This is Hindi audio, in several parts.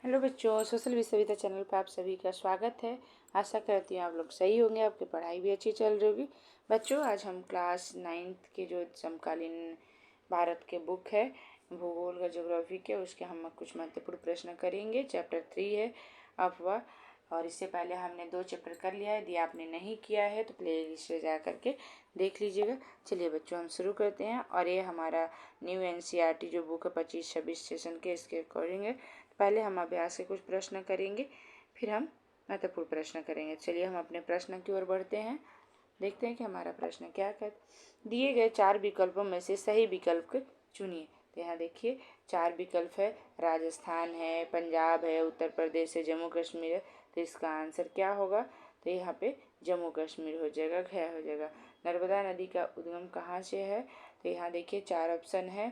हेलो बच्चों, सोशल विश्वविद्या चैनल पर आप सभी का स्वागत है। आशा करती हूँ आप लोग सही होंगे, आपकी पढ़ाई भी अच्छी चल रही होगी। बच्चों, आज हम क्लास 9th के जो समकालीन भारत के बुक है भूगोल का ज्योग्राफी के, उसके हम कुछ महत्वपूर्ण प्रश्न करेंगे। चैप्टर 3 है अफवाह, और इससे पहले हमने 2 चैप्टर कर लिया है। यदि आपने नहीं किया है तो प्ले लिस्ट में जा करके देख लीजिएगा। चलिए बच्चों, हम शुरू करते हैं। और ये हमारा न्यू NCERT जो बुक है 25-26 सेशन के, इसके अकॉर्डिंग है। पहले हम अभ्यास के कुछ प्रश्न करेंगे, फिर हम महत्वपूर्ण प्रश्न करेंगे। चलिए हम अपने प्रश्न की ओर बढ़ते हैं। देखते हैं कि हमारा प्रश्न क्या है। दिए गए 4 विकल्पों में से सही विकल्प चुनिए। तो यहाँ देखिए 4 विकल्प है, राजस्थान है, पंजाब है, उत्तर प्रदेश है, जम्मू कश्मीर है। तो इसका आंसर क्या होगा? तो यहाँ पे जम्मू कश्मीर हो जाएगा, घ हो जाएगा। नर्मदा नदी का उद्गम कहाँ से है? तो यहाँ देखिए 4 ऑप्शन है,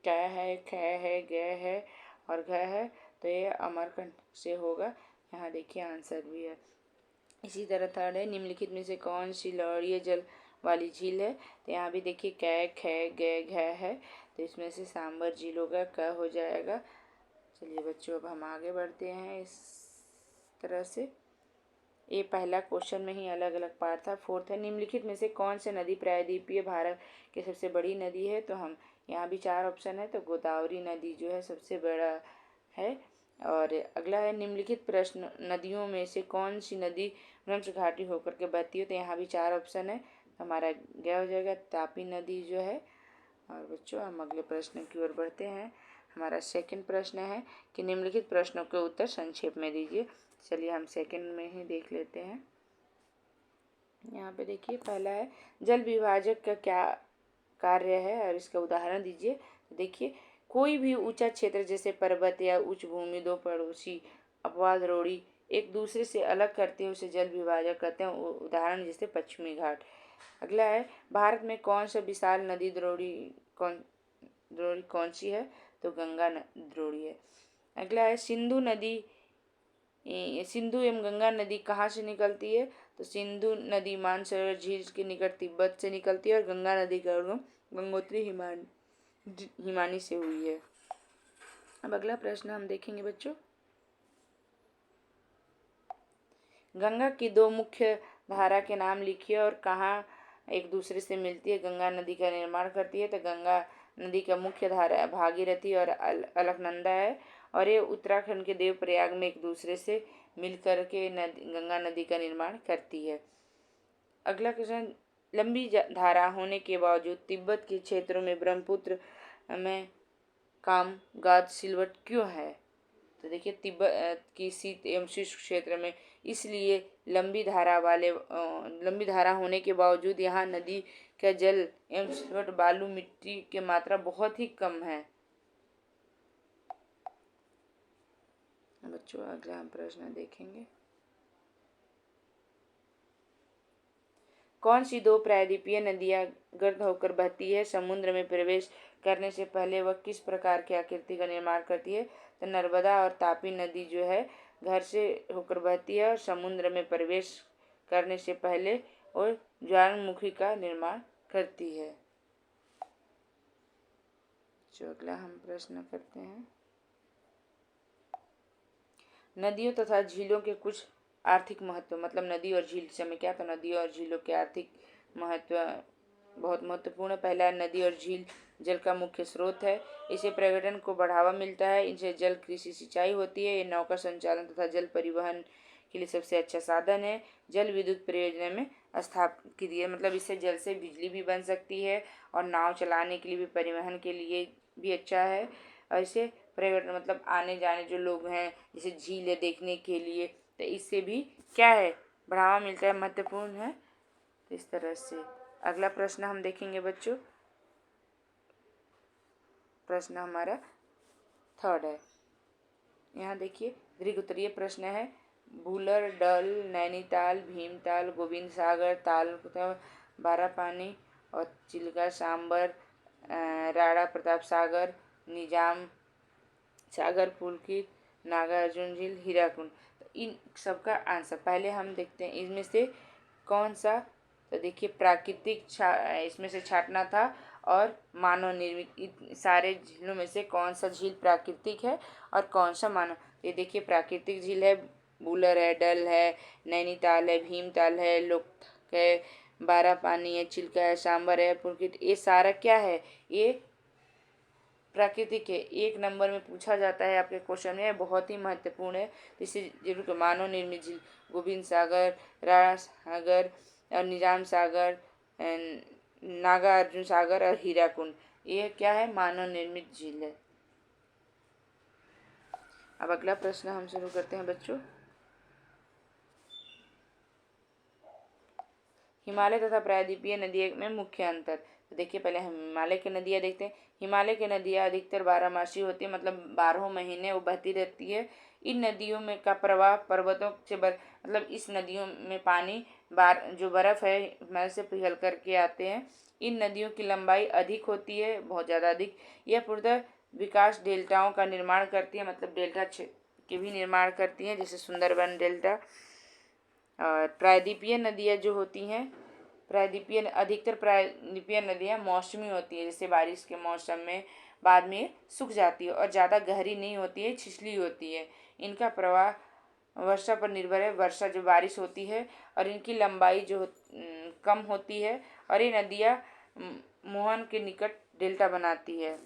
क है, ख है, ग है और घ है। तो ये अमरकंटक से होगा। यहाँ देखिए आंसर भी है। इसी तरह थर्ड है, निम्नलिखित में से कौन सी लवणीय जल वाली झील है? तो यहाँ भी देखिए क, ख, ग, घ है। तो इसमें से सांबर झील होगा, क हो जाएगा। चलिए बच्चों, अब हम आगे बढ़ते हैं। इस तरह से ये पहला क्वेश्चन में ही अलग अलग पार्ट था। फोर्थ है, निम्नलिखित में से कौन सी नदी प्रायद्वीपीय भारत की सबसे बड़ी नदी है? तो हम यहाँ भी 4 ऑप्शन है, तो गोदावरी नदी जो है सबसे बड़ा है। और अगला है, निम्नलिखित प्रश्न नदियों में से कौन सी नदी ब्रह्मस घाटी होकर के बहती है? तो यहाँ भी 4 ऑप्शन है, हमारा क्या हो जाएगा? तापी नदी जो है। और बच्चों, हम अगले प्रश्न की ओर बढ़ते हैं। हमारा सेकंड प्रश्न है कि निम्नलिखित प्रश्नों के उत्तर संक्षेप में दीजिए। चलिए हम सेकंड में ही देख लेते हैं। यहाँ पे देखिए पहला है, जल विभाजक का क्या कार्य है और इसका उदाहरण दीजिए। तो देखिए कोई भी ऊंचा क्षेत्र जैसे पर्वत या उच्च भूमि, 2 पड़ोसी अपवाद रोड़ी एक दूसरे से अलग करते हैं, उसे जल विभाजक कहते हैं। उदाहरण जैसे पश्चिमी घाट। अगला है, भारत में कौन सा विशाल नदी द्रोणी कौन सी है? तो गंगा द्रोणी है। अगला है, सिंधु एवं गंगा नदी कहाँ से निकलती है? तो सिंधु नदी मानसरोवर झील के निकट तिब्बत से निकलती है, और गंगा नदी का उद्गम गंगोत्री हिमानी से हुई है। अब अगला प्रश्न हम देखेंगे बच्चों। गंगा की 2 मुख्य धारा के नाम लिखिए और कहाँ एक दूसरे से मिलती है, गंगा नदी का निर्माण करती है। तो गंगा नदी का मुख्य धारा भागीरथी और अलकनंदा है, और ये उत्तराखंड के देवप्रयाग में एक दूसरे से मिलकर के गंगा नदी का निर्माण करती है। अगला क्वेश्चन, लंबी धारा होने के बावजूद तिब्बत के क्षेत्रों में ब्रह्मपुत्र में कामगाद सिलवट क्यों है? तो देखिए तिब्बत की शीत एवं शुष्क क्षेत्र में इसलिए लंबी धारा होने के बावजूद यहाँ नदी का जल एवं सिलवट बालू मिट्टी की मात्रा बहुत ही कम है। बच्चों, अगला हम प्रश्न देखेंगे। कौन सी 2 प्रायद्वीपीय नदियां गर्द होकर बहती है? समुद्र में प्रवेश करने से पहले वह किस प्रकार की आकृति का निर्माण करती है? तो नर्मदा और तापी नदी जो है घर से होकर बहती है, और समुद्र में प्रवेश करने से पहले और ज्वालामुखी का निर्माण करती है। जो अगला हम प्रश्न करते हैं, नदियों तथा झीलों के कुछ आर्थिक महत्व। मतलब नदी और झील से हमें क्या? तो नदी और झीलों के आर्थिक महत्व बहुत महत्वपूर्ण है। पहला है, नदी और झील जल का मुख्य स्रोत है, इसे पर्यटन को बढ़ावा मिलता है, इनसे जल कृषि सिंचाई होती है, ये नौका संचालन तथा जल परिवहन के लिए सबसे अच्छा साधन है। जल विद्युत परियोजना में स्थापित की है, मतलब इससे जल से बिजली भी बन सकती है, और नाव चलाने के लिए भी, परिवहन के लिए भी अच्छा है। और इसे पर्यटन मतलब आने जाने जो लोग हैं, जैसे झील है देखने के लिए, तो इससे भी क्या है? बढ़ावा मिलता है, महत्वपूर्ण है। तो इस तरह से अगला प्रश्न हम देखेंगे बच्चों। प्रश्न हमारा थर्ड है। यहाँ देखिए दीर्घ उत्तरीय प्रश्न है, भूलर, डल, नैनीताल, भीमताल, गोविंद सागर, ताल बारापानी और चिल्का, सांबर, राणा प्रताप सागर, निजाम सागर, पुलकित, नागार्जुन झील, हीराकुंड। तो इन सबका आंसर पहले हम देखते हैं, इनमें से कौन सा? तो देखिए प्राकृतिक इसमें से छाटना था, और मानव निर्मित। सारे झीलों में से कौन सा झील प्राकृतिक है और कौन सा मानव। ये देखिए प्राकृतिक झील है, बुलर है, डल है, नैनीताल है, भीमताल है, लोकतक है, बारापानी है, चिल्का है, सांबर है, पुलकित। ये सारा क्या है, ये प्राकृतिक है। 1 नंबर में पूछा जाता है आपके क्वेश्चन में, बहुत ही महत्वपूर्ण है, इसे जरूर। मानव निर्मित झील गोविंद सागर, राणा सागर और निजाम सागर, नागार्जुन सागर और हीराकुंड, ये क्या है, मानव निर्मित झील है। अब अगला प्रश्न हम शुरू करते हैं बच्चों। हिमालय तथा प्रायद्वीपीय नदियों में मुख्य अंतर। तो देखिए पहले हम हिमालय की नदियाँ देखते हैं। हिमालय की नदियाँ अधिकतर 12मासी होती है, मतलब 12 महीने वो बहती रहती है। इन नदियों में का प्रवाह पर्वतों से मतलब इस नदियों में पानी जो बर्फ है हिमालय से पिघल करके आते हैं। इन नदियों की लंबाई अधिक होती है, बहुत ज़्यादा अधिक। यह पूर्णतः विकास डेल्टाओं का निर्माण करती है, मतलब डेल्टा के भी निर्माण करती हैं, जैसे सुंदरबन डेल्टा। और प्रायद्वीपीय नदियाँ जो होती हैं, अधिकतर प्रायद्वीपीय नदियाँ मौसमी होती है, जैसे बारिश के मौसम में बाद में सूख जाती है और ज़्यादा गहरी नहीं होती है, छिछली होती है। इनका प्रवाह वर्षा पर निर्भर है, वर्षा जो बारिश होती है, और इनकी लंबाई जो कम होती है, और ये नदियाँ मोहन के निकट डेल्टा बनाती है।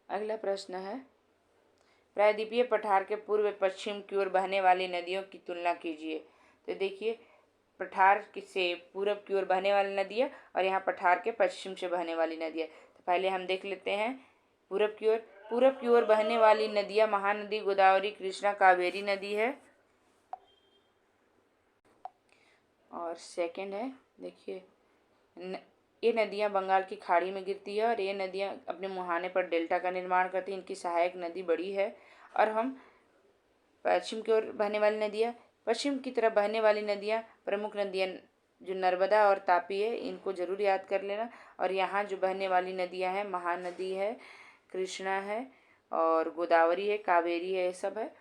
अगला प्रश्न है, प्रायद्वीपीय पठार के पूर्व पश्चिम की ओर बहने वाली नदियों की तुलना कीजिए। तो देखिए पठार से पूर्व की ओर बहने वाली नदियाँ और यहाँ पठार के पश्चिम से बहने वाली नदियाँ। तो पहले हम देख लेते हैं पूर्व की ओर बहने वाली नदियाँ महानदी, गोदावरी, कृष्णा, कावेरी नदी है। और सेकंड है, देखिए ये नदियाँ बंगाल की खाड़ी में गिरती है और ये नदियाँ अपने मुहाने पर डेल्टा का निर्माण करती हैं। इनकी सहायक नदी बड़ी है। और हम पश्चिम की ओर बहने वाली नदियाँ, पश्चिम की तरफ बहने वाली नदियाँ, प्रमुख नदियाँ जो नर्मदा और तापी है, इनको जरूर याद कर लेना। और यहाँ जो बहने वाली नदियाँ हैं, महानदी है, कृष्णा है और गोदावरी है, कावेरी है, ये सब है।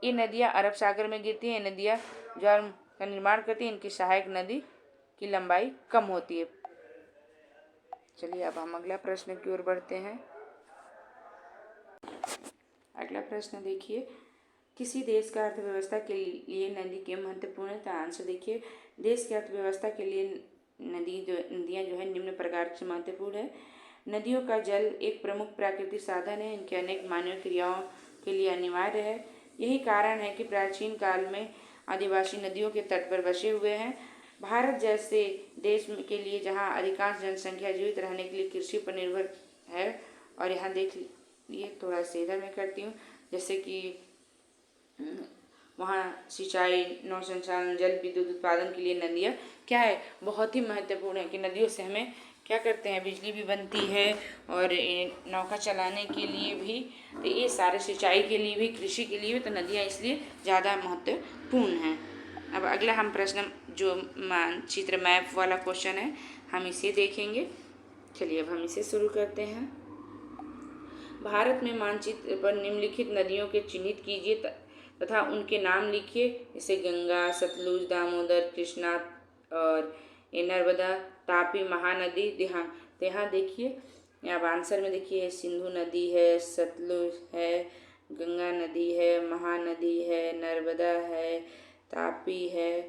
ये नदियाँ अरब सागर में गिरती हैं। ये नदियाँ ज्वार का निर्माण करती हैं। इनकी सहायक नदी की लंबाई कम होती है। चलिए अब हम अगला प्रश्न की ओर बढ़ते हैं। अगला प्रश्न देखिए, किसी देश का अर्थव्यवस्था के लिए नदी के महत्वपूर्ण आंसर। देखिए देश की अर्थव्यवस्था के लिए नदियाँ जो है निम्न प्रकार से महत्वपूर्ण है। नदियों का जल एक प्रमुख प्राकृतिक साधन है। इनके अनेक मानवीय क्रियाओं के लिए अनिवार्य है। यही कारण है कि प्राचीन काल में आदिवासी नदियों के तट पर बसे हुए हैं। भारत जैसे देश के लिए जहाँ अधिकांश जनसंख्या जीवित रहने के लिए कृषि पर निर्भर है। और यहाँ देख लिए थोड़ा सा इधर मैं करती हूँ, जैसे कि वहाँ सिंचाई, नौ संचालन, जल विद्युत उत्पादन के लिए नदियाँ क्या है, बहुत ही महत्वपूर्ण है। कि नदियों से हमें क्या करते हैं, बिजली भी बनती है और नौका चलाने के लिए भी, तो ये सारे सिंचाई के लिए भी, कृषि के लिए भी, तो नदियाँ इसलिए ज़्यादा महत्वपूर्ण हैं। अब अगला हम प्रश्न जो मानचित्र मैप वाला क्वेश्चन है, हम इसे देखेंगे। चलिए अब हम इसे शुरू करते हैं। भारत में मानचित्र पर निम्नलिखित नदियों के चिन्हित कीजिए तथा उनके नाम लिखिए, जैसे गंगा, सतलुज, दामोदर, कृष्णा और ये नर्मदा, तापी, महानदी। यहाँ देखिए, अब आंसर में देखिए सिंधु नदी है, सतलुज है, गंगा नदी है, महानदी है, नर्मदा है, तापी है,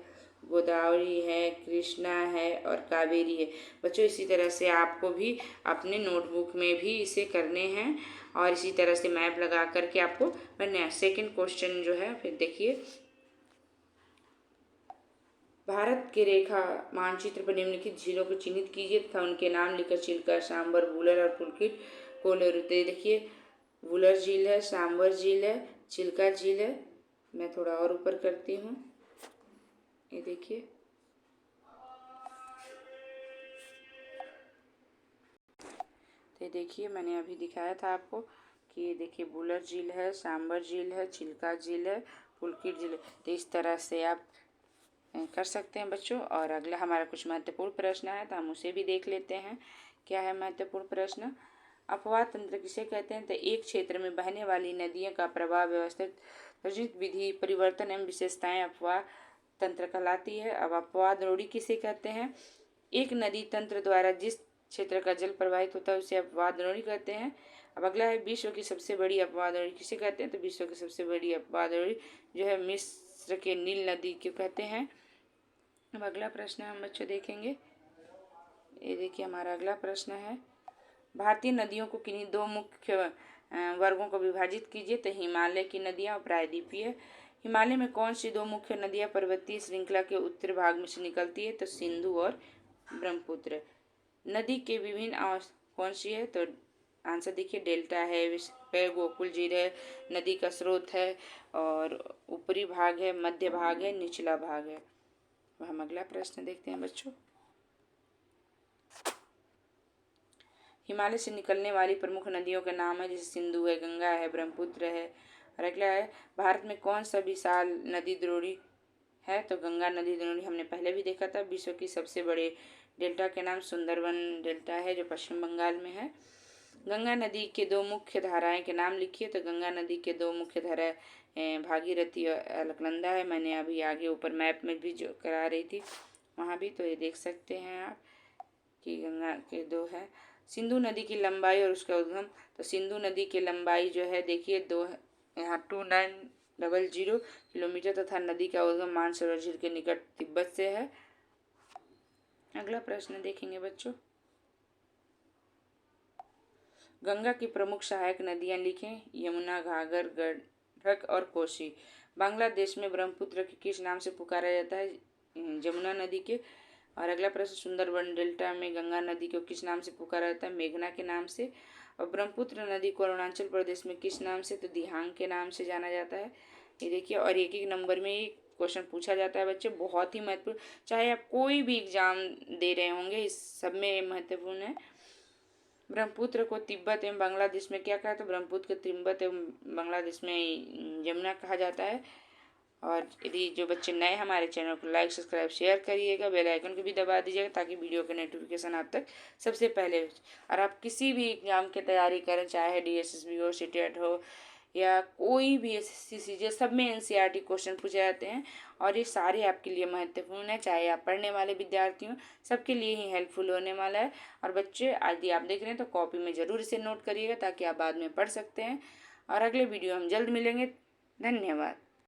गोदावरी है, कृष्णा है और कावेरी है। बच्चों इसी तरह से आपको भी अपने नोटबुक में भी इसे करने हैं और इसी तरह से मैप लगा करके आपको करना है। सेकंड क्वेश्चन जो है फिर देखिए, भारत के रेखा मानचित्र पर निम्नलिखित झीलों को चिन्हित कीजिए तथा उनके नाम लिखकर चिल्का, सांबर, वुलर और पुलकित कोलेरू। देखिए वुलर झील है, सांबर झील है, चिल्का झील है। मैं थोड़ा और ऊपर करती हूँ, ये देखिए, तो देखिए मैंने अभी दिखाया था आपको कि देखिए वुलर झील है, सांबर झील है, चिल्का झील है, पुलकित झील है। तो इस तरह से आप कर सकते हैं बच्चों। और अगला हमारा कुछ महत्वपूर्ण प्रश्न है, तो हम उसे भी देख लेते हैं। क्या है महत्वपूर्ण प्रश्न, अपवाह तंत्र किसे कहते हैं। तो एक क्षेत्र में बहने वाली नदियों का प्रवाह व्यवस्थित विधि, परिवर्तन एवं विशेषताएं अपवाह तंत्र कहलाती है। अब अपवाद रोड़ी किसे कहते हैं? एक नदी तंत्र द्वारा जिस क्षेत्र का जल प्रवाहित होता है उसे अपवाद रोड़ी कहते हैं। अब अगला है विश्व की सबसे बड़ी अपवाद रोड़ी किसे कहते हैं? तो विश्व की सबसे बड़ी अपवाद रोड़ी जो है मिस्र के नील नदी को कहते हैं। अब अगला प्रश्न हम बच्चों देखेंगे। ये देखिए हमारा अगला प्रश्न है, भारतीय नदियों को किन्हीं दो मुख्य वर्गों को विभाजित कीजिए। तो हिमालय की नदियाँ और प्रायद्वीपीय। हिमालय में कौन सी दो मुख्य नदियाँ पर्वतीय श्रृंखला के उत्तरी भाग में से निकलती है? तो सिंधु और ब्रह्मपुत्र। नदी के विभिन्न कौन सी है? तो आंसर देखिए डेल्टा है, गोकुल झील है, नदी का स्रोत है, और ऊपरी भाग है, मध्य भाग है, निचला भाग है। हम अगला प्रश्न देखते हैं बच्चों। हिमालय से निकलने वाली प्रमुख नदियों के नाम है, जैसे सिंधु है, गंगा है, ब्रह्मपुत्र है। और अगला है, भारत में कौन सा विशाल नदी द्रोणी है? तो गंगा नदी द्रोणी हमने पहले भी देखा था। विश्व की सबसे बड़े डेल्टा के नाम सुंदरबन डेल्टा है जो पश्चिम बंगाल में है। गंगा नदी के दो मुख्य धाराएं के नाम लिखिए। तो गंगा नदी के दो मुख्य धाराएं भागीरथी और अलकनंदा है। मैंने अभी आगे ऊपर मैप में भी जो करा रही थी वहाँ भी, तो ये देख सकते हैं आप कि गंगा के दो है। सिंधु नदी की लंबाई और उसका उद्गम। तो सिंधु नदी की लंबाई जो है देखिए दो यहाँ 2900 किलोमीटर तथा नदी का उद्गम मानसरोवर झील के निकट तिब्बत से है। अगला प्रश्न देखेंगे बच्चों, गंगा की प्रमुख सहायक नदियां लिखें। यमुना, घाघर, गंडक और कोसी। बांग्लादेश में ब्रह्मपुत्र के किस नाम से पुकारा जाता है? जमुना नदी के। और अगला प्रश्न, सुंदरबन डेल्टा में गंगा नदी को किस नाम से पुकारा जाता है? मेघना के नाम से। और ब्रह्मपुत्र नदी को अरुणाचल प्रदेश में किस नाम से? तो दिहांग के नाम से जाना जाता है। ये देखिए, और एक एक नंबर में ये क्वेश्चन पूछा जाता है बच्चे, बहुत ही महत्वपूर्ण। चाहे आप कोई भी एग्जाम दे रहे होंगे, इस सब में महत्वपूर्ण है। ब्रह्मपुत्र को तिब्बत एवं बांग्लादेश में क्या कहा? तो ब्रह्मपुत्र को तिब्बत एवं बांग्लादेश में यमुना कहा जाता है। और यदि जो बच्चे नए हमारे चैनल को लाइक, सब्सक्राइब, शेयर करिएगा, बेल आइकन को भी दबा दीजिएगा ताकि वीडियो के नोटिफिकेशन आप तक सबसे पहले। और आप किसी भी एग्जाम की तैयारी करें, चाहे DSSB हो, सीटेट हो, या कोई भी SSC CGL, सब में NCERT क्वेश्चन पूछे जाते हैं और ये सारे आपके लिए महत्वपूर्ण है। चाहे आप पढ़ने वाले विद्यार्थी हों, सबके लिए ही हेल्पफुल होने वाला है। और बच्चे यदि आप देख रहे हैं तो कॉपी में ज़रूर इसे नोट करिएगा ताकि आप बाद में पढ़ सकते हैं। और अगले वीडियो हम जल्द मिलेंगे। धन्यवाद।